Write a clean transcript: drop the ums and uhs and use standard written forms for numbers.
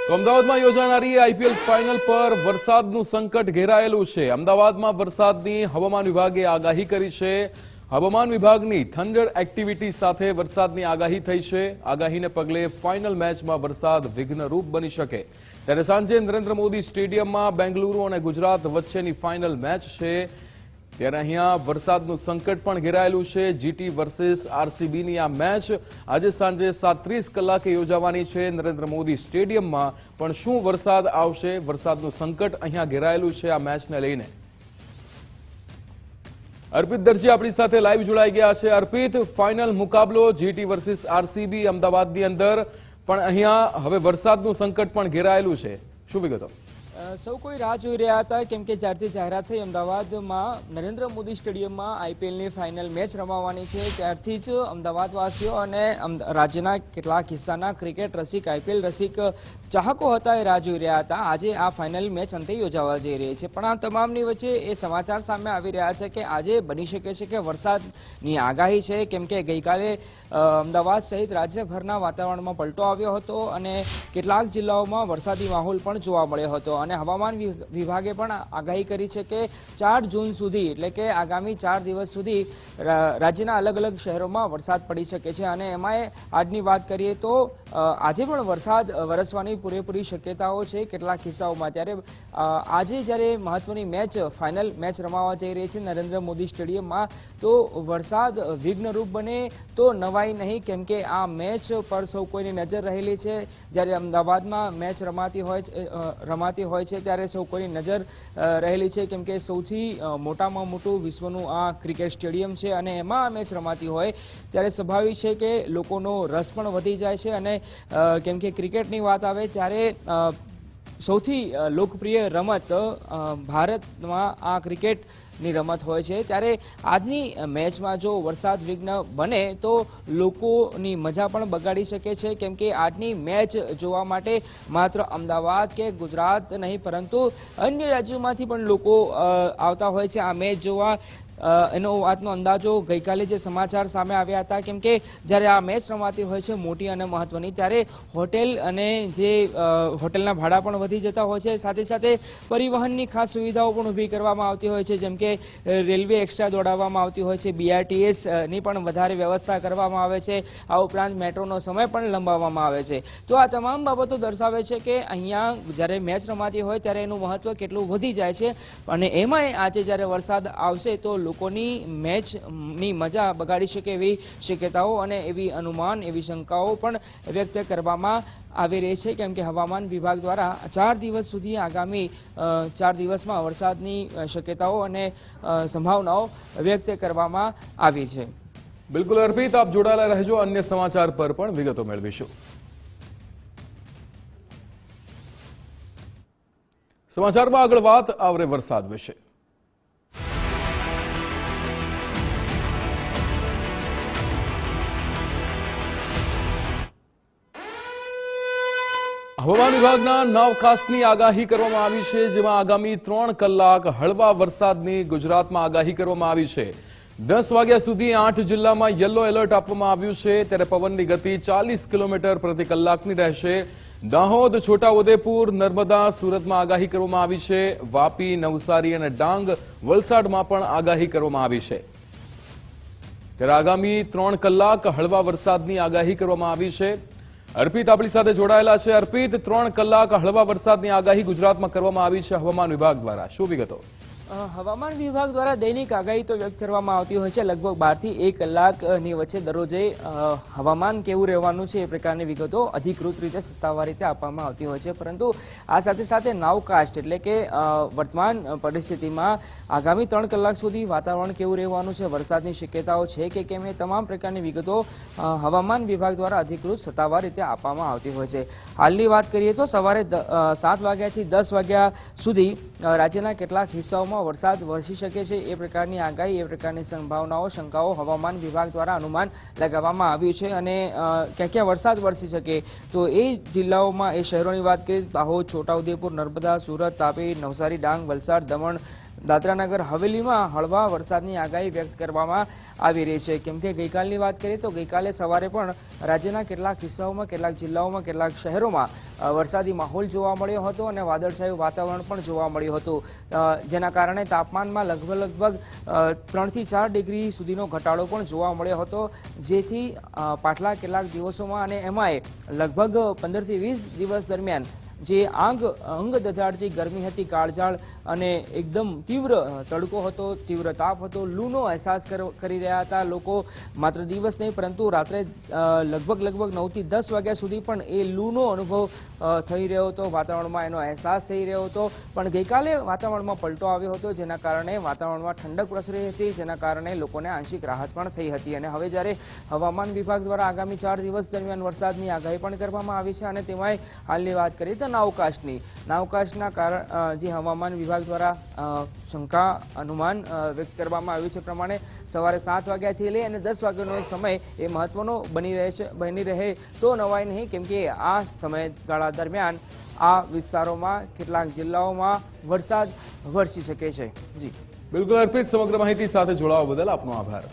તો અમદાવાદમાં યોજાનારી આઈપીએલ ફાઇનલ પર વરસાદનું સંકટ ઘેરાયેલું છે। અમદાવાદમાં વરસાદની હવામાન વિભાગે આગાહી કરી છે। હવામાન વિભાગની થંડર એક્ટિવિટી સાથે વરસાદની આગાહી થઈ છે। આગાહીને પગલે ફાઇનલ મેચમાં વરસાદ વિઘ્નરૂપ બની શકે। ત્યારે સાંજે નરેન્દ્ર મોદી સ્ટેડિયમમાં બેંગલુરુ અને ગુજરાત વચ્ચેની ફાઇનલ મેચ છે। ત્યારે અહીંયા વરસાદનું સંકટ પણ ઘેરાયેલું છે। જીટી વર્સિસ આરસીબીની આ મેચ આજે સાંજે 7:30 કલાકે યોજાવાની છે નરેન્દ્ર મોદી સ્ટેડિયમમાં। પણ શું વરસાદ આવશે? વરસાદનું સંકટ અહીંયા ઘેરાયેલું છે આ મેચને લઈને। અર્પિત દરજી આપણી સાથે લાઈવ જોડાઈ ગયા છે। અર્પિત, ફાઇનલ મુકાબલો જીટી વર્સિસ આરસીબી અમદાવાદની અંદર, પણ અહીંયા હવે વરસાદનું સંકટ પણ ઘેરાયેલું છે, શું વિગતો? સૌ કોઈ રાહ જોઈ રહ્યા હતા, કેમ કે જ્યારથી જાહેરાત થઈ અમદાવાદમાં નરેન્દ્ર મોદી સ્ટેડિયમમાં આઈપીએલની ફાઇનલ મેચ રમાવાની છે, ત્યારથી જ અમદાવાદવાસીઓ અને રાજ્યના કેટલાક હિસ્સાના ક્રિકેટ રસિક, આઈપીએલ રસિક ચાહકો હતા એ રાહ જોઈ રહ્યા હતા। આજે આ ફાઇનલ મેચ અંતે યોજાવા જઈ રહી છે, પણ આ તમામની વચ્ચે એ સમાચાર સામે આવી રહ્યા છે કે આજે બની શકે છે કે વરસાદની આગાહી છે, કેમ કે ગઈકાલે અમદાવાદ સહિત રાજ્યભરના વાતાવરણમાં પલટો આવ્યો હતો અને કેટલાક જિલ્લાઓમાં વરસાદી માહોલ પણ જોવા મળ્યો હતો। અને હવામાન વિભાગે પણ આગાહી કરી છે કે 4 જૂન સુધી, એટલે કે આગામી 4 દિવસ સુધી રાજ્યના અલગ અલગ શહેરોમાં વરસાદ પડી શકે છે। અને એમાં આજની વાત કરીએ તો આજે પણ વરસાદ વરસવાની પૂરેપૂરી શક્યતાઓ છે કેટલાક કિસ્સાઓમાં। ત્યારે આજે જ્યારે મહત્વની મેચ, ફાઇનલ મેચ રમાવા જઈ રહી છે નરેન્દ્ર મોદી સ્ટેડિયમમાં, તો વરસાદ વિઘ્નરૂપ બને તો નવાઈ નહીં, કેમ કે આ મેચ પર સૌ કોઈની નજર રહેલી છે। જ્યારે અમદાવાદમાં મેચ રમાતી હોય છે ત્યારે સૌ કોઈની નજર રહેલી છે, કેમ કે સૌથી મોટામાં મોટું વિશ્વનું આ ક્રિકેટ સ્ટેડિયમ છે અને એમાં આ મેચ રમાતી હોય ત્યારે સ્વાભાવિક છે કે લોકોનો રસ પણ વધી જાય છે। અને કેમ કે ક્રિકેટની વાત આવે ત્યારે સૌથી લોકપ્રિય રમત ભારતમાં આ ક્રિકેટની રમત હોય છે। ત્યારે આજની મેચમાં જો વરસાદ વિઘ્ન બને તો લોકોની મજા પણ બગાડી શકે છે, કેમ કે આજની મેચ જોવા માટે માત્ર અમદાવાદ કે ગુજરાત નહીં પરંતુ અન્ય રાજ્યોમાંથી પણ લોકો આવતા હોય છે આ મેચ જોવા। એનો વાતનો અંદાજો ગઈકાલે જે સમાચાર સામે આવ્યા હતા, કેમ કે જ્યારે આ મેચ રમાતી હોય છે મોટી અને મહત્વની, ત્યારે હોટેલ અને જે હોટેલના ભાડા પણ વધી જતા હોય છે, સાથે સાથે પરિવહનની ખાસ સુવિધાઓ પણ ઊભી કરવામાં આવતી હોય છે, જેમ કે રેલવે એક્સ્ટ્રા દોડાવવામાં આવતી હોય છે, BRTSની પણ વધારે વ્યવસ્થા કરવામાં આવે છે, આ ઉપરાંત મેટ્રોનો સમય પણ લંબાવવામાં આવે છે। તો આ તમામ બાબતો દર્શાવે છે કે અહીંયા જ્યારે મેચ રમાતી હોય ત્યારે એનું મહત્વ કેટલું વધી જાય છે। અને એમાંય આજે જ્યારે વરસાદ આવશે તો લોકોની મેચની મજા બગાડી શકે એવી શક્યતાઓ અને એવી અનુમાન, એવી શંકાઓ પણ વ્યક્ત કરવામાં આવી રહી છે, કેમ કે હવામાન વિભાગ દ્વારા 4 દિવસ સુધી, આગામી 4 દિવસમાં વરસાદની શક્યતાઓ અને સંભાવનાઓ વ્યક્ત કરવામાં આવી છે। બિલકુલ અર્પિત, આપ જોડાયેલા રહેજો, અન્ય સમાચાર પર પણ વિગતો મેળવીશું। સમાચારમાં આગળ વાત આવરે વરસાદ વિશે। હવામાન વિભાગના નવખાસની આગાહી કરવામાં આવી છે, જેમાં આગામી 3 કલાક હળવા વરસાદની ગુજરાતમાં આગાહી કરવામાં આવી છે। 10 વાગ્યા સુધી 8 જિલ્લામાં યલો એલર્ટ આપવામાં આવ્યું છે। ત્યારે પવનની ગતિ 40 કિલોમીટર પ્રતિ કલાકની રહેશે। દાહોદ, છોટાઉદેપુર, નર્મદા, સુરતમાં આગાહી કરવામાં આવી છે। વાપી, નવસારી અને ડાંગ, વલસાડમાં પણ આગાહી કરવામાં આવી છે। ત્યારે આગામી 3 કલાક હળવા વરસાદની આગાહી કરવામાં આવી છે। અર્પિત આપણી સાથે જોડાયેલા છે। અર્પિત, 3 કલાક હળવા વરસાદની આગાહી ગુજરાતમાં કરવામાં આવી છે હવામાન વિભાગ દ્વારા, શું વિગતો? હવામાન વિભાગ દ્વારા દૈનિક આગાહી તો વ્યક્ત કરવામાં આવતી હોય છે, લગભગ 12 થી 1 કલાકની વચ્ચે દરરોજે હવામાન કેવું રહેવાનું છે એ પ્રકારની વિગતો અધિકૃત રીતે, સત્તાવાર રીતે આપવામાં આવતી હોય છે। પરંતુ આ સાથે સાથે નાવકાસ્ટ, એટલે કે વર્તમાન પરિસ્થિતિમાં આગામી 3 કલાક સુધી વાતાવરણ કેવું રહેવાનું છે, વરસાદની શક્યતાઓ છે કે કેમ, એ તમામ પ્રકારની વિગતો હવામાન વિભાગ દ્વારા અધિકૃત, સત્તાવાર રીતે આપવામાં આવતી હોય છે। હાલની વાત કરીએ તો સવારે 7 વાગ્યાથી 10 વાગ્યા સુધી રાજ્યના કેટલાક હિસ્સાઓમાં વરસાદ વરસી શકે છે એ પ્રકારની આગાહી, એ પ્રકારની સંભાવનાઓ, શંકાઓ હવામાન વિભાગ દ્વારા અનુમાન લગાવવામાં આવ્યું છે। અને ક્યાં ક્યાં વરસાદ વરસી શકે તો એ જિલ્લાઓમાં, એ શહેરોની વાત કરીએ તો દાહોદ, છોટાઉદેપુર, નર્મદા, સુરત, તાપી, નવસારી, ડાંગ, વલસાડ, દમણ, દાદરાનગર હવેલીમાં હળવા વરસાદની આગાહી વ્યક્ત કરવામાં આવી રહી છે. કેમ કે ગઈકાલની વાત કરીએ તો ગઈકાલે સવારે પણ રાજ્યના કેટલાક કિસ્સાઓમાં, કેટલાક જિલ્લાઓમાં, કેટલાક શહેરોમાં વરસાદી માહોલ જોવા મળ્યો હતો અને વાદળછાયું વાતાવરણ પણ જોવા મળ્યું હતું, જેના કારણે તાપમાનમાં લગભગ 3 થી 4 ડિગ્રી સુધીનો ઘટાડો પણ જોવા મળ્યો હતો, જેથી પાછલા કેટલાક દિવસોમાં અને એમાંય લગભગ 15 થી 20 દિવસ દરમિયાન જે અંગ દજાડતી ગરમી હતી, કાળઝાળ અને એકદમ તીવ્ર તડકો હતો, તીવ્ર તાપ હતો, લૂનો અહેસાસ કરી રહ્યા હતા લોકો. માત્ર દિવસ નહીં પરંતુ રાત્રે લગભગ 9 થી 10 વાગ્યા સુધી પણ એ લૂનો અનુભવ થઈ રહ્યો હતો, વાતાવરણમાં એનો અહેસાસ થઈ રહ્યો હતો. પણ ગઈકાલે વાતાવરણમાં પલટો આવ્યો હતો, જેના કારણે વાતાવરણમાં ઠંડક પ્રસરી હતી, જેના કારણે લોકોને આંશિક રાહત પણ થઈ હતી. અને હવે જ્યારે હવામાન વિભાગ દ્વારા આગામી 4 દિવસ દરમિયાન વરસાદની આગાહી પણ કરવામાં આવી છે અને તેમાંય હાલની વાત કરીએ તો નાવકાશના કારણ જે હવામાન વિભાગ દ્વારા શંકા અનુમાન વ્યક્ત કરવામાં આવ્યું છે પ્રમાણે સવારે 7 વાગ્યાથી લઈ અને 10 વાગ્યાનો સમય એ મહત્વનો બની રહે તો નવાઈ નહીં, કેમ કે આ સમયગાળા દરમિયાન આ વિસ્તારોમાં કેટલાક જિલ્લાઓમાં વરસાદ વરસી શકે છે. જી બિલકુલ અર્પિત, સમગ્ર માહિતી સાથે જોડાવા બદલ આપનો આભાર.